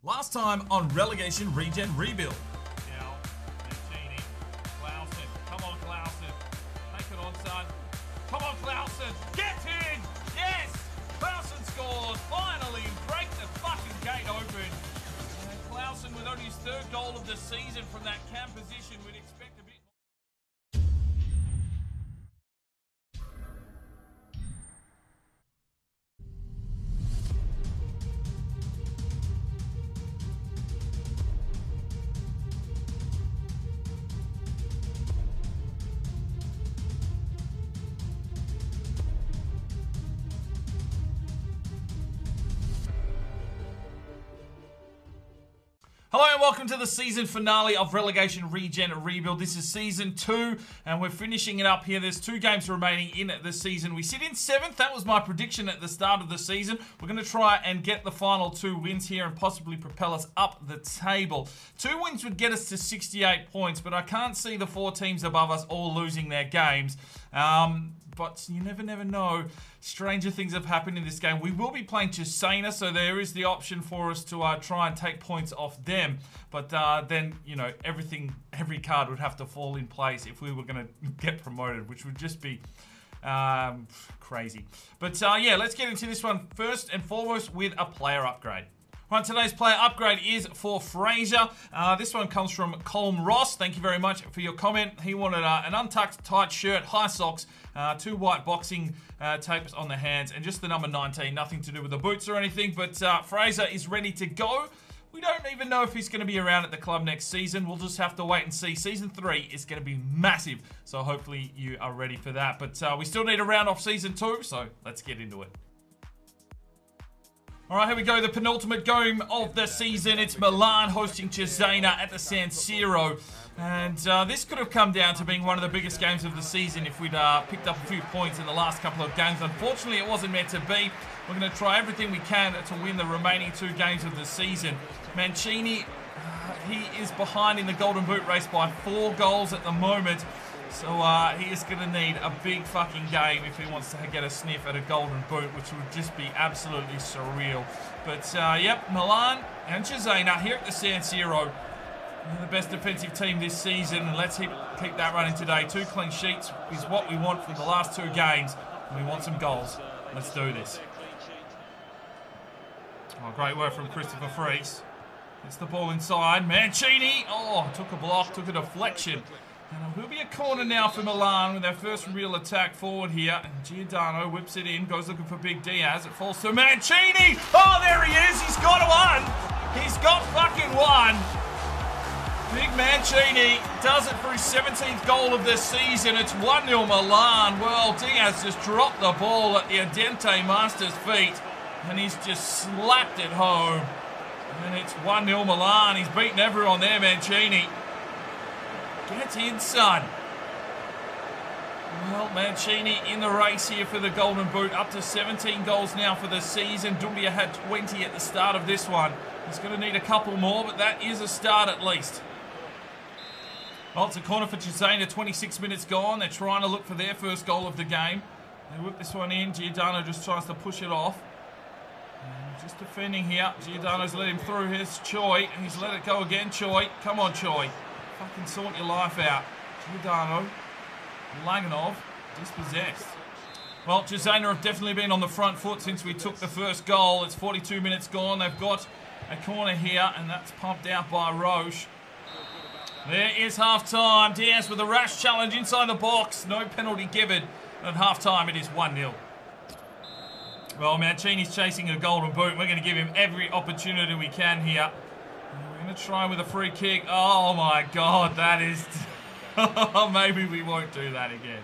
Last time on Relegation Regen Rebuild. Now, Mancini, Clausen. Come on, Clausen. Take it on, son. Come on, Clausen. Get in! Yes! Clausen scores. Finally, break the fucking gate open. And Clausen with only his third goal of the season from that cam position. We'd expect a bit more. Hello and welcome to the season finale of Relegation Regen Rebuild. This is season 2 and we're finishing it up here. There's 2 games remaining in the season. We sit in 7th. That was my prediction at the start of the season. We're going to try and get the final 2 wins here and possibly propel us up the table. 2 wins would get us to 68 points, but I can't see the 4 teams above us all losing their games. But you never know. Stranger things have happened in this game. We will be playing Cesena, so there is the option for us to try and take points off them. But then, you know, every card would have to fall in place if we were going to get promoted, which would just be crazy. But yeah, let's get into this one first and foremost with a player upgrade. Right, today's player upgrade is for Fraser. This one comes from Colm Ross. Thank you very much for your comment. He wanted an untucked tight shirt, high socks, 2 white boxing tapes on the hands, and just the number 19. Nothing to do with the boots or anything, but Fraser is ready to go. We don't even know if he's going to be around at the club next season. We'll just have to wait and see. Season 3 is going to be massive, so hopefully you are ready for that. But we still need to round off Season 2, so let's get into it. All right, here we go. The penultimate game of the season. It's Milan hosting Cesena at the San Siro. And this could have come down to being one of the biggest games of the season if we'd picked up a few points in the last couple of games. Unfortunately, it wasn't meant to be. We're going to try everything we can to win the remaining 2 games of the season. Mancini, he is behind in the Golden Boot race by 4 goals at the moment. So he is going to need a big fucking game if he wants to get a sniff at a Golden Boot, which would just be absolutely surreal. But yep, Milan and Cesena here at the San Siro. They're the best defensive team this season, and let's keep that running today. 2 clean sheets is what we want for the last 2 games, and we want some goals. Let's do this. Oh, great work from Christopher Freese. Gets the ball inside. Mancini, oh, took a block, took a deflection. And it will be a corner now for Milan with their first real attack forward here. And Giordano whips it in, goes looking for Big Diaz. It falls to Mancini. Oh, there he is. He's got 1. He's got fucking 1. Big Mancini does it for his 17th goal of the season. It's 1-0 Milan. Well, Diaz just dropped the ball at the Adente Master's feet. And he's just slapped it home. And it's 1-0 Milan. He's beaten everyone there, Mancini. Get in, son. Well, Mancini in the race here for the Golden Boot. Up to 17 goals now for the season. Dumbia had 20 at the start of this one. He's going to need a couple more, but that is a start at least. Well, it's a corner for Cesena. 26 minutes gone. They're trying to look for their first goal of the game. They whip this one in. Giordano just tries to push it off. And just defending here. Giordano's let him through. Here's Choi. And he's let it go again. Choi. Come on, Choi. Fucking sort your life out. Giordano, Laganov, dispossessed. Well, Cesena have definitely been on the front foot since we took the first goal. It's 42 minutes gone. They've got a corner here, and that's pumped out by Roche. There is half-time. Diaz with a rash challenge inside the box. No penalty given. At half-time, it is 1-0. Well, Mancini's chasing a Golden Boot. We're going to give him every opportunity we can here. We're going to try with a free kick. Oh my God, that is... Maybe we won't do that again.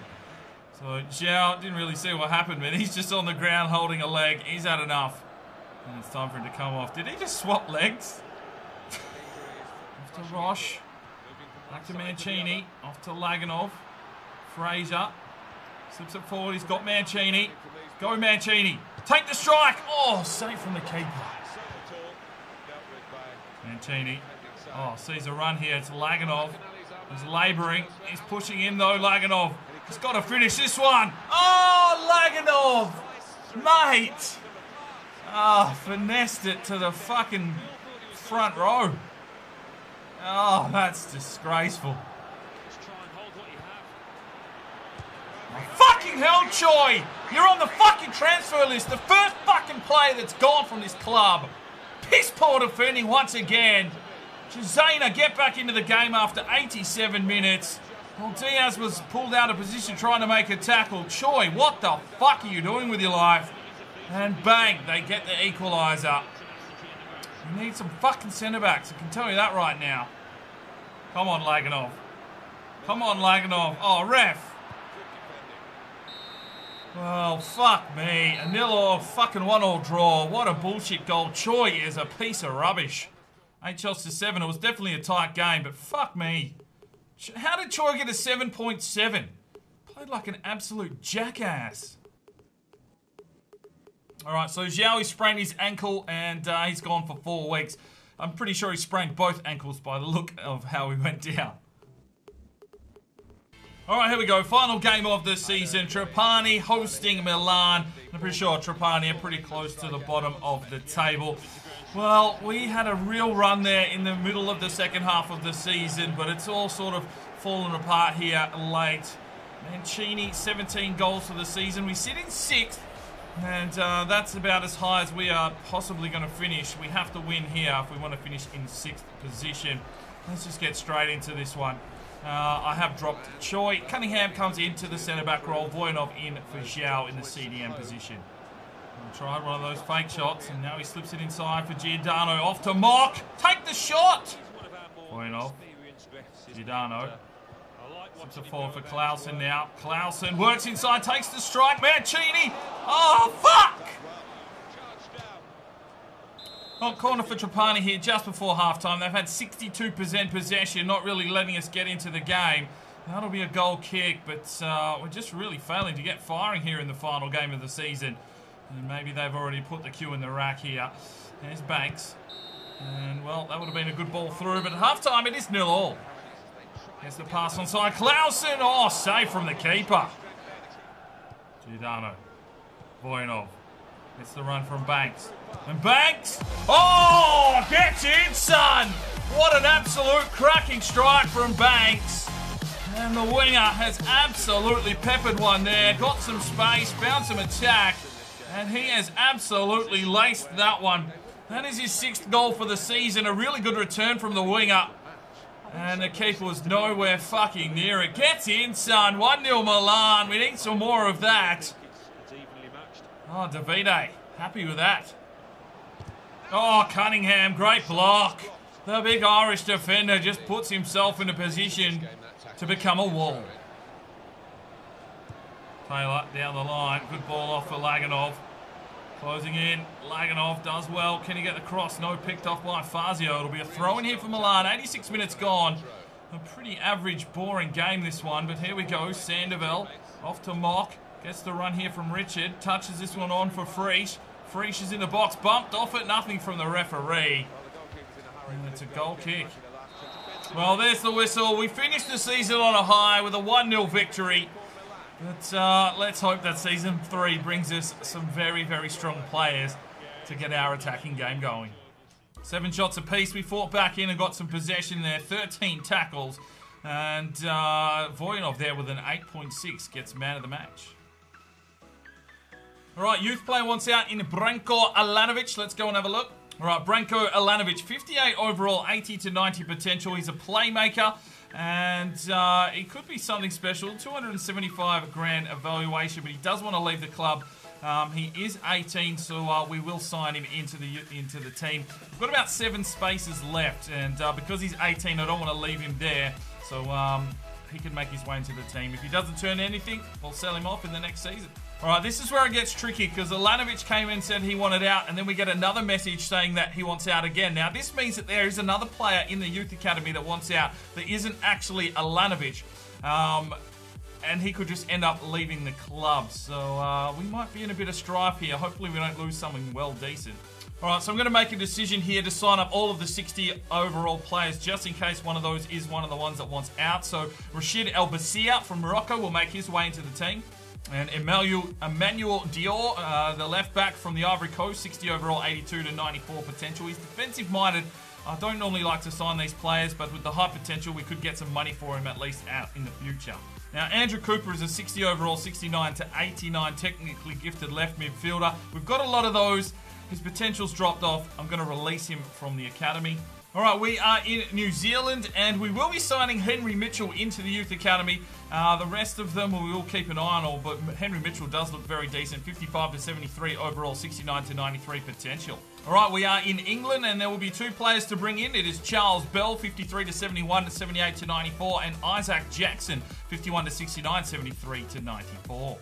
So Zhao didn't really see what happened, but he's just on the ground holding a leg. He's had enough. And it's time for him to come off. Did he just swap legs? Off to Roche. Back to Mancini. Off to Laganov. Fraser. Slips it forward. He's got Mancini. Go Mancini. Take the strike. Oh, safe from the keeper. Mancini. Oh, sees a run here. It's Laganov. He's labouring. He's pushing in though, Laganov. He's got to finish this one. Oh, Laganov. Mate. Ah, finessed it to the fucking front row. Oh, that's disgraceful. Fucking hell, Choi! You're on the fucking transfer list. The first fucking player that's gone from this club. Piss poor defending once again. Cesena get back into the game after 87 minutes. Well, Diaz was pulled out of position trying to make a tackle. Choi, what the fuck are you doing with your life? And bang, they get the equaliser. You need some fucking centre-backs, I can tell you that right now. Come on, Laganov. Come on, Laganov. Oh, ref. Well, fuck me. A 0-0 fucking 1-1 draw. What a bullshit goal. Choi is a piece of rubbish. 8 shots to 7. It was definitely a tight game, but fuck me. How did Choi get a 7.7? Played like an absolute jackass. Alright, so Zhao sprained his ankle and he's gone for 4 weeks. I'm pretty sure he sprained both ankles by the look of how he went down. Alright, here we go. Final game of the season. Trapani hosting Milan. I'm pretty sure Trapani are pretty close to the bottom of the table. Well, we had a real run there in the middle of the second half of the season, but it's all sort of fallen apart here late. Mancini, 17 goals for the season. We sit in 6th, and that's about as high as we are possibly going to finish. We have to win here if we want to finish in 6th position. Let's just get straight into this one. I have dropped Choi. Cunningham comes into the centre-back role. Voinov in for Zhao in the CDM position. Tried one of those fake shots, and now he slips it inside for Giordano. Off to Mock. Take the shot. Voinov. Giordano. Slips it forward for Clausen now. Clausen works inside, takes the strike. Mancini. Oh, fuck! Well, corner for Trapani here just before halftime. They've had 62% possession, not really letting us get into the game. That'll be a goal kick, but we're just really failing to get firing here in the final game of the season. And maybe they've already put the cue in the rack here. There's Banks. And, well, that would have been a good ball through. But at halftime, it is 0-0. Gets the pass onside. Clausen. Oh, save from the keeper. Giordano. Voinov. Gets the run from Banks. And Banks. Oh, gets in, son. What an absolute cracking strike from Banks. And the winger has absolutely peppered one there. Got some space, found some attack. And he has absolutely laced that one. That is his 6th goal for the season. A really good return from the winger. And the keeper was nowhere fucking near it. Gets in, son. 1-0 Milan. We need some more of that. Oh, Davide. Happy with that. Oh, Cunningham. Great block. The big Irish defender just puts himself in a position to become a wall. Taylor down the line. Good ball off for Laganov. Closing in. Laganov does well. Can he get the cross? No, picked off by Fazio. It'll be a throw in here for Milan. 86 minutes gone. A pretty average, boring game this one. But here we go. Sandoval off to Mock. Gets the run here from Richard. Touches this one on for Friesch. Friesch is in the box. Bumped off it. Nothing from the referee. And it's a goal kick. Well, there's the whistle. We finished the season on a high with a 1-0 victory. But let's hope that Season 3 brings us some very, very strong players to get our attacking game going. 7 shots apiece. We fought back in and got some possession there. 13 tackles. And Voinov there with an 8.6 gets man of the match. All right, youth player wants out in Branko Alanovic. Let's go and have a look. All right, Branko Alanovic, 58 overall, 80 to 90 potential. He's a playmaker. And he could be something special. 275 grand evaluation, but he does want to leave the club. He is 18, so we will sign him into the team. We've got about 7 spaces left, and because he's 18, I don't want to leave him there. So he can make his way into the team. If he doesn't turn anything, we'll sell him off in the next season. All right, this is where it gets tricky because Alanovic came in and said he wanted out, and then we get another message saying that he wants out again. Now, this means that there is another player in the youth academy that wants out that isn't actually Alanovic, and he could just end up leaving the club. So we might be in a bit of strife here. Hopefully, we don't lose something well decent. All right, so I'm going to make a decision here to sign up all of the 60 overall players just in case one of those is one of the ones that wants out. So Rashid El Bassia from Morocco will make his way into the team. And Emmanuel Dior, the left back from the Ivory Coast, 60 overall, 82 to 94 potential. He's defensive-minded. I don't normally like to sign these players, but with the high potential, we could get some money for him at least out in the future. Now, Andrew Cooper is a 60 overall, 69 to 89 technically gifted left midfielder. We've got a lot of those. His potential's dropped off. I'm going to release him from the academy. All right, we are in New Zealand, and we will be signing Henry Mitchell into the Youth Academy. The rest of them we will keep an eye on, all, but Henry Mitchell does look very decent. 55 to 73 overall, 69 to 93 potential. All right, we are in England, and there will be two players to bring in. It is Charles Bell, 53 to 71 to 78 to 94, and Isaac Jackson, 51 to 69, 73 to 94.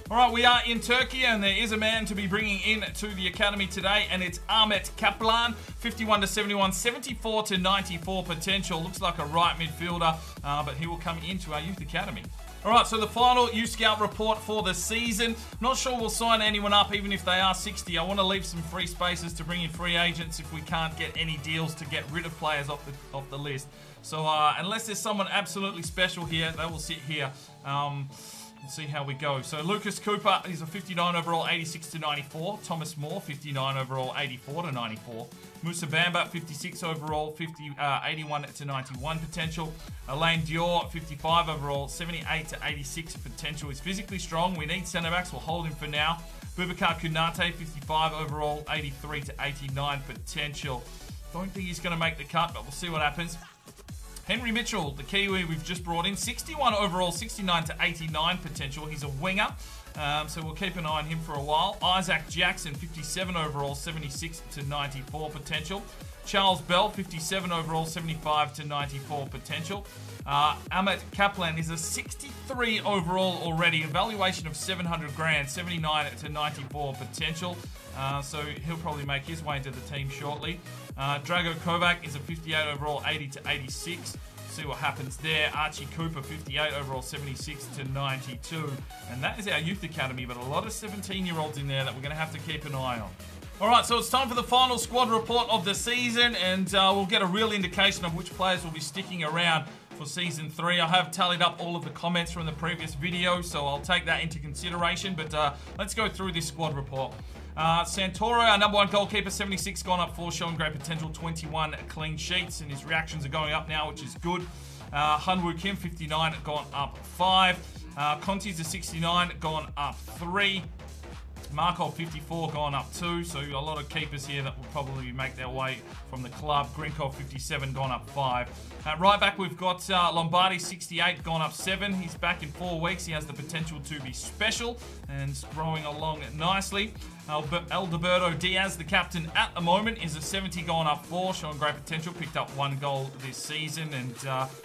All right, we are in Turkey, and there is a man to be bringing in to the academy today, and it's Ahmet Kaplan, 51 to 71, 74 to 94 potential. Looks like a right midfielder, but he will come into our youth academy. All right, so the final Youth Scout report for the season. Not sure we'll sign anyone up, even if they are 60. I want to leave some free spaces to bring in free agents if we can't get any deals to get rid of players off the list. So unless there's someone absolutely special here, they will sit here. We'll see how we go. So Lucas Cooper is a 59 overall, 86 to 94. Thomas Moore, 59 overall, 84 to 94. Musa Bamba, 56 overall, 81 to 91 potential. Alain Dior, 55 overall, 78 to 86 potential. He's physically strong. We need centre backs. We'll hold him for now. Boubacar Kounate, 55 overall, 83 to 89 potential. Don't think he's going to make the cut, but we'll see what happens. Henry Mitchell, the Kiwi we've just brought in, 61 overall, 69 to 89 potential. He's a winger, so we'll keep an eye on him for a while. Isaac Jackson, 57 overall, 76 to 94 potential. Charles Bell, 57 overall, 75 to 94 potential. Ahmet Kaplan is a 63 overall already, a valuation of 700 grand, 79 to 94 potential. So he'll probably make his way into the team shortly. Drago Kovac is a 58 overall, 80 to 86. See what happens there. Archie Cooper, 58 overall, 76 to 92. And that is our youth academy, but a lot of 17-year-olds in there that we're going to have to keep an eye on. All right, so it's time for the final squad report of the season, and we'll get a real indication of which players will be sticking around for Season 3. I have tallied up all of the comments from the previous video, so I'll take that into consideration, but let's go through this squad report. Santoro, our number one goalkeeper, 76, gone up 4, showing great potential, 21 clean sheets, and his reactions are going up now, which is good. Hunwoo Kim, 59, gone up 5. Conti's a 69, gone up 3. Markov, 54, gone up 2, so a lot of keepers here that will probably make their way from the club. Grinkov, 57, gone up 5. Right back, we've got Lombardi, 68, gone up 7. He's back in 4 weeks. He has the potential to be special and is growing along nicely. Alberto Diaz, the captain at the moment, is a 70, gone up 4, showing great potential. Picked up 1 goal this season and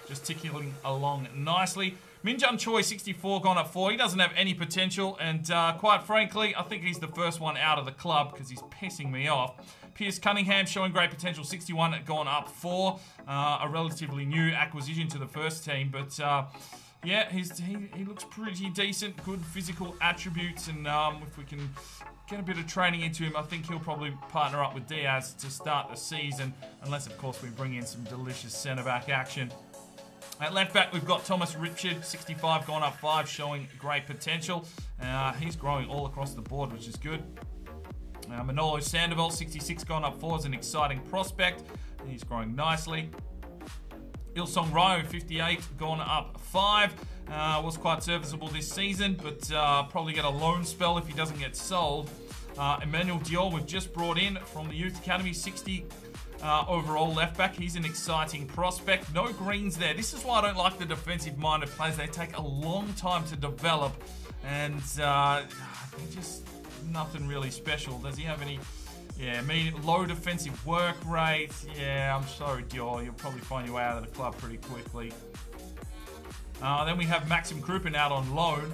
just ticking along nicely. Minjun Choi, 64, gone up 4. He doesn't have any potential, and quite frankly, I think he's the first one out of the club because he's pissing me off. Pierce Cunningham, showing great potential, 61, gone up 4. A relatively new acquisition to the first team, but yeah, he looks pretty decent, good physical attributes, and if we can get a bit of training into him, I think he'll probably partner up with Diaz to start the season, unless, of course, we bring in some delicious centre-back action. At left back, we've got Thomas Richard, 65, gone up 5, showing great potential. He's growing all across the board, which is good. Manolo Sandoval, 66, gone up 4, is an exciting prospect. He's growing nicely. Ilsong Ryo, 58, gone up 5. Was quite serviceable this season, but probably get a loan spell if he doesn't get sold. Emmanuel Dior, we've just brought in from the Youth Academy, 60 overall left back. He's an exciting prospect. No greens there. This is why I don't like the defensive-minded players. They take a long time to develop, and they're just nothing really special. Does he have any? Yeah, low defensive work rate. Yeah, I'm sorry, Dior. You'll probably find your way out of the club pretty quickly. Then we have Maxim Krupin out on loan.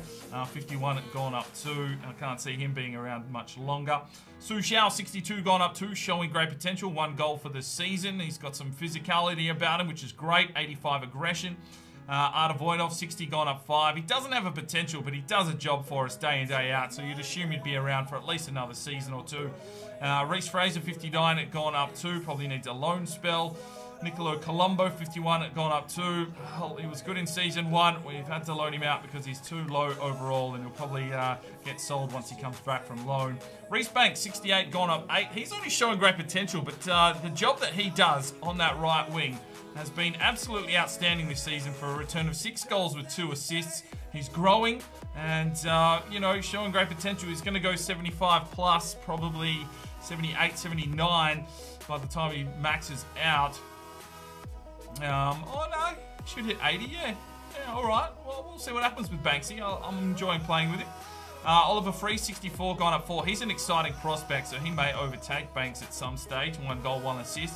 51 gone up 2. I can't see him being around much longer. Su Xiao, 62, gone up 2, showing great potential. 1 goal for the season. He's got some physicality about him, which is great. 85 aggression. Arda Voinov, 60, gone up 5. He doesn't have a potential, but he does a job for us day in, day out. So you'd assume he'd be around for at least another season or 2. Reece Fraser, 59, gone up 2. Probably needs a loan spell. Nicolo Colombo, 51, gone up 2. Well, he was good in Season 1. We've had to loan him out because he's too low overall, and he'll probably get sold once he comes back from loan. Reece Banks, 68, gone up 8. He's only showing great potential, but the job that he does on that right wing has been absolutely outstanding this season for a return of 6 goals with 2 assists. He's growing and, you know, showing great potential. He's going to go 75 plus, probably 78, 79 by the time he maxes out. Oh no, should hit 80, yeah, all right. Well, we'll see what happens with Banksy. I'm enjoying playing with him. Oliver Free, 64, gone up 4. He's an exciting prospect, so he may overtake Banks at some stage. 1 goal, 1 assist.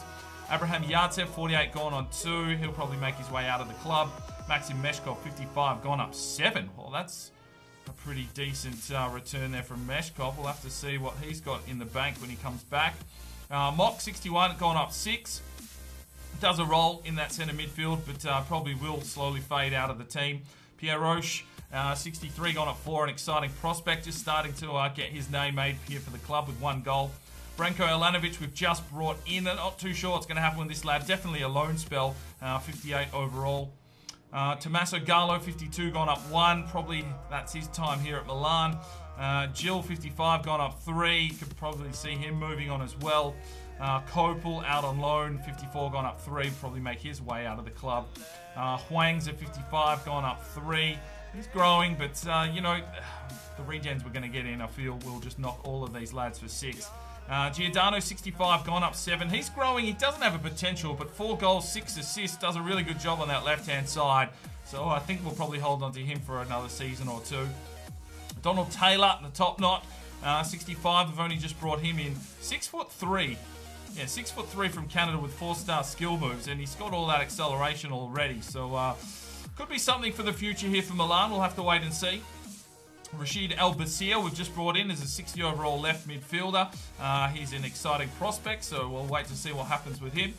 Abraham Yartsev, 48, gone on 2. He'll probably make his way out of the club. Maxim Meshkov, 55, gone up 7. Well, that's a pretty decent return there from Meshkov. We'll have to see what he's got in the bank when he comes back. Mock, 61, gone up 6. Does a role in that centre midfield, but probably will slowly fade out of the team. Pierre Roche, 63, gone up 4. An exciting prospect, just starting to get his name made here for the club with 1 goal. Branko Elanovic, we've just brought in. I'm not too sure what's going to happen with this lad. Definitely a loan spell, 58 overall. Tommaso Gallo, 52, gone up 1. Probably that's his time here at Milan. Jill, 55, gone up 3. You could probably see him moving on as well. Kopel out on loan, 54, gone up 3. Probably make his way out of the club. Huang's at 55, gone up 3. He's growing, but you know, the regens we're going to get in, I feel, will just knock all of these lads for 6. Giordano, 65, gone up 7. He's growing. He doesn't have a potential, but 4 goals, 6 assists. Does a really good job on that left-hand side. So I think we'll probably hold on to him for another season or 2. Donald Taylor, the top knot, 65. We've only just brought him in. 6'3". Yeah, 6'3" from Canada with 4-star skill moves, and he's got all that acceleration already. So could be something for the future here for Milan. We'll have to wait and see. Rashid El Basir, we've just brought in as a 60 overall left midfielder. He's an exciting prospect, so we'll wait to see what happens with him.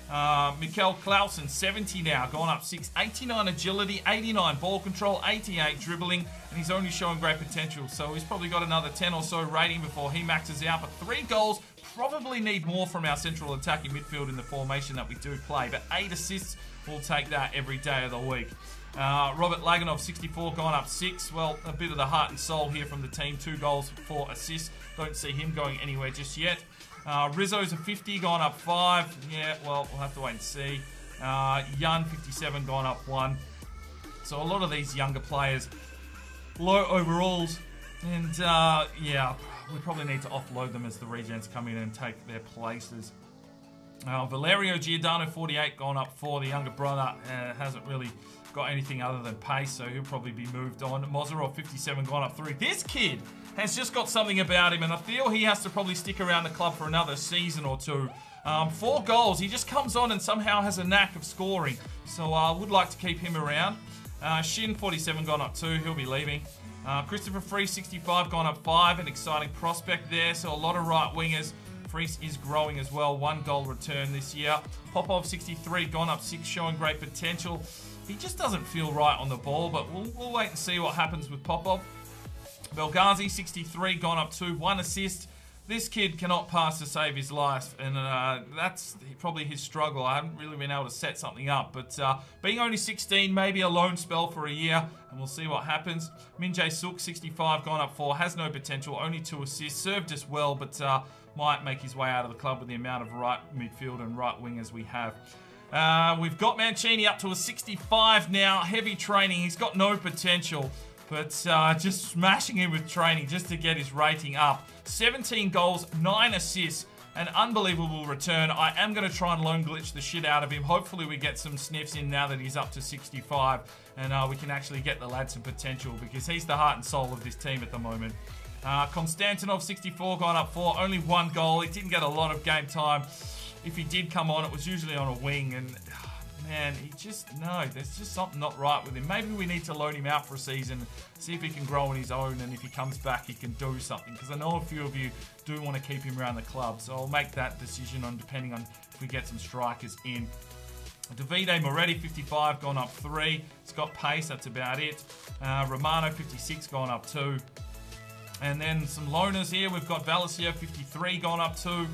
Mikkel Clausen, 70 now, gone up 6. 89 agility, 89 ball control, 88 dribbling, and he's only showing great potential. So he's probably got another 10 or so rating before he maxes out. But 3 goals, probably need more from our central attacking midfield in the formation that we do play. But 8 assists, we'll take that every day of the week. Robert Laganov, 64, gone up 6. Well, a bit of the heart and soul here from the team. 2 goals, 4 assists. Don't see him going anywhere just yet. Rizzo's a 50, gone up 5. Yeah, well, we'll have to wait and see. Yun, 57, gone up 1. So a lot of these younger players, low overalls. And, yeah, we probably need to offload them as the regens come in and take their places. Valerio Giordano, 48, gone up 4. The younger brother hasn't really got anything other than pace, so he'll probably be moved on. Mozarov, 57, gone up 3. This kid has just got something about him, and I feel he has to probably stick around the club for another season or 2. 4 goals. He just comes on and somehow has a knack of scoring, so I would like to keep him around. Shin, 47, gone up 2. He'll be leaving. Christopher Free, 65, gone up 5. An exciting prospect there, so a lot of right wingers. Freese is growing as well. 1 goal return this year. Popov, 63, gone up 6, showing great potential. He just doesn't feel right on the ball, but we'll wait and see what happens with Popov. Belghazi, 63, gone up 2, 1 assist. This kid cannot pass to save his life, and that's probably his struggle. I haven't really been able to set something up, but being only 16, maybe a loan spell for a year, and we'll see what happens. Minjae Suk, 65, gone up 4, has no potential, only 2 assists, served us well, but might make his way out of the club with the amount of right midfield and right wingers we have. We've got Mancini up to a 65 now, heavy training. He's got no potential, but just smashing him with training just to get his rating up. 17 goals, 9 assists, an unbelievable return. I am going to try and loan glitch the shit out of him. Hopefully we get some sniffs in now that he's up to 65, and we can actually get the lad some potential, because he's the heart and soul of this team at the moment. Konstantinov, 64, gone up 4, only 1 goal. He didn't get a lot of game time. If he did come on, it was usually on a wing, and man, there's just something not right with him. Maybe we need to loan him out for a season, see if he can grow on his own, and if he comes back, he can do something, because I know a few of you do want to keep him around the club, so I'll make that decision depending on if we get some strikers in. Davide Moretti, 55, gone up 3. He's got pace, that's about it. Romano, 56, gone up 2. And then some loaners here. We've got Valencia, 53, gone up 2.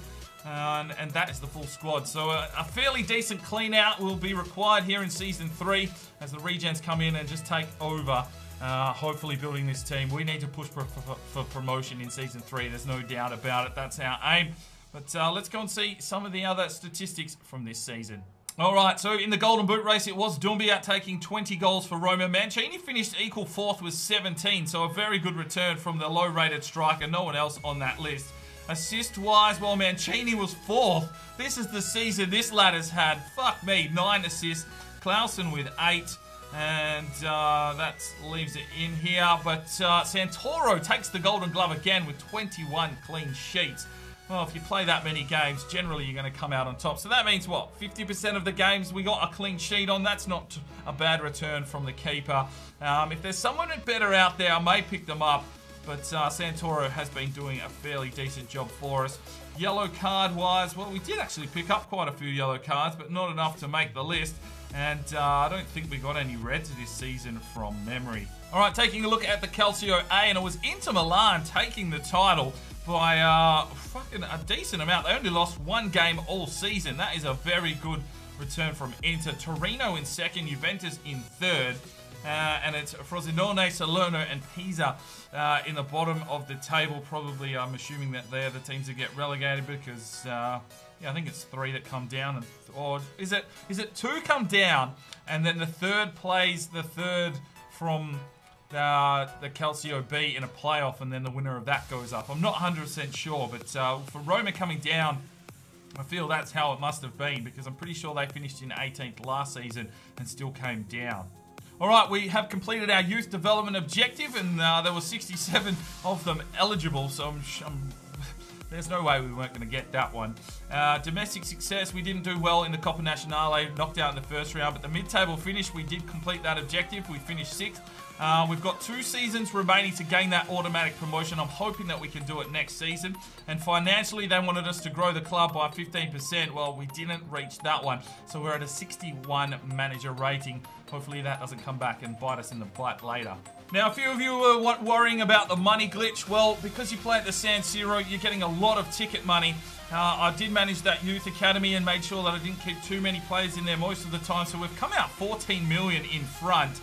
And that is the full squad. So a fairly decent clean out will be required here in Season 3 as the Regens come in and just take over, hopefully building this team. We need to push for promotion in Season 3. There's no doubt about it. That's our aim. But let's go and see some of the other statistics from this season. Alright, so in the Golden Boot race, it was Doumbia taking 20 goals for Roma. Mancini finished equal fourth with 17, so a very good return from the low-rated striker. No one else on that list. Assist-wise, well, Mancini was fourth. This is the season this lad has had. Fuck me, 9 assists. Clausen with 8. And that leaves it in here. But Santoro takes the Golden Glove again with 21 clean sheets. Well, if you play that many games, generally you're going to come out on top. So that means what? 50% of the games we got a clean sheet on. That's not a bad return from the keeper. If there's someone better out there, I may pick them up. But Santoro has been doing a fairly decent job for us. Yellow card-wise, well, we did actually pick up quite a few yellow cards, but not enough to make the list. And I don't think we got any reds this season from memory. All right, taking a look at the Calcio A, and it was Inter Milan taking the title by fucking a decent amount. They only lost one game all season. That is a very good return from Inter. Torino in second, Juventus in third. And it's Frosinone, Salerno, and Pisa in the bottom of the table. Probably, I'm assuming that they're the teams that get relegated because, yeah, I think it's 3 that come down. Or is it 2 come down, and then the third plays the third from the Calcio B in a playoff, and then the winner of that goes up. I'm not 100% sure, but for Roma coming down, I feel that's how it must have been, because I'm pretty sure they finished in 18th last season and still came down. Alright, we have completed our youth development objective, and there were 67 of them eligible, so there's no way we weren't going to get that one. Domestic success, we didn't do well in the Coppa Nazionale, knocked out in the first round, but the mid-table finish, we did complete that objective. We finished 6th. We've got 2 seasons remaining to gain that automatic promotion. I'm hoping that we can do it next season. And financially, they wanted us to grow the club by 15%. Well, we didn't reach that one. So we're at a 61 manager rating. Hopefully that doesn't come back and bite us in the butt later. Now, a few of you were worrying about the money glitch. Well, because you play at the San Siro, you're getting a lot of ticket money. I did manage that youth academy and made sure that I didn't keep too many players in there most of the time. So we've come out 14 million in front.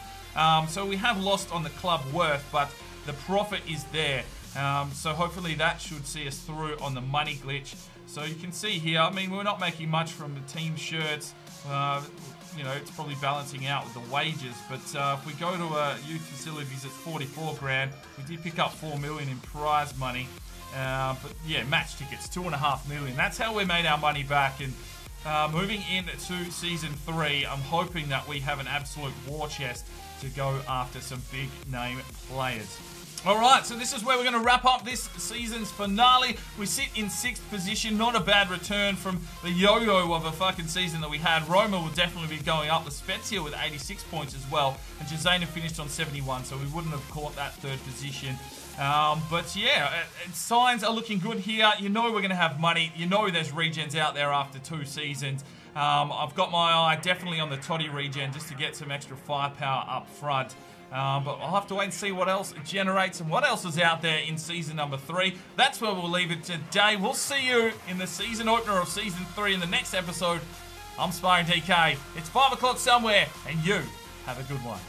So we have lost on the club worth, but the profit is there. So hopefully that should see us through on the money glitch. So you can see here, I mean, we're not making much from the team shirts. You know, it's probably balancing out with the wages. But if we go to youth facilities, it's 44 grand. We did pick up 4 million in prize money. But yeah, match tickets, 2.5 million. That's how we made our money back. And moving into Season 3, I'm hoping that we have an absolute war chest to go after some big name players. Alright, so this is where we're going to wrap up this season's finale. We sit in 6th position. Not a bad return from the yo-yo of a fucking season that we had. Roma will definitely be going up. The Spezia with 86 points as well. And Cesena finished on 71, so we wouldn't have caught that 3rd position. But yeah, signs are looking good here. You know we're going to have money. You know there's regens out there after 2 seasons. I've got my eye definitely on the Toddy regen just to get some extra firepower up front. But I'll have to wait and see what else it generates and what else is out there in season number 3. That's where we'll leave it today. We'll see you in the season opener of season 3 in the next episode. I'm Sparring DK. It's 5 o'clock somewhere, and you have a good one.